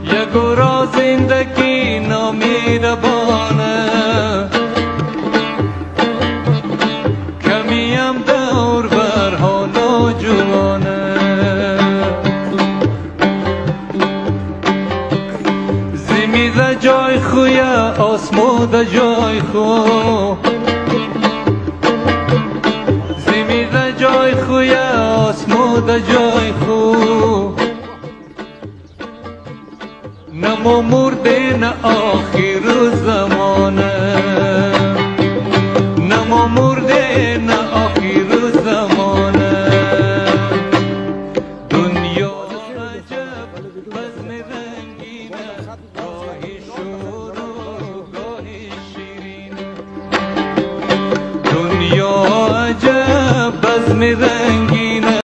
یک را زندگی نامیربانه، کمی هم دور بر حال و جوانه. زمین جای خوی آسمود جای خو، زمین جای خوی آسمود جای خو. نه مرده نه آخی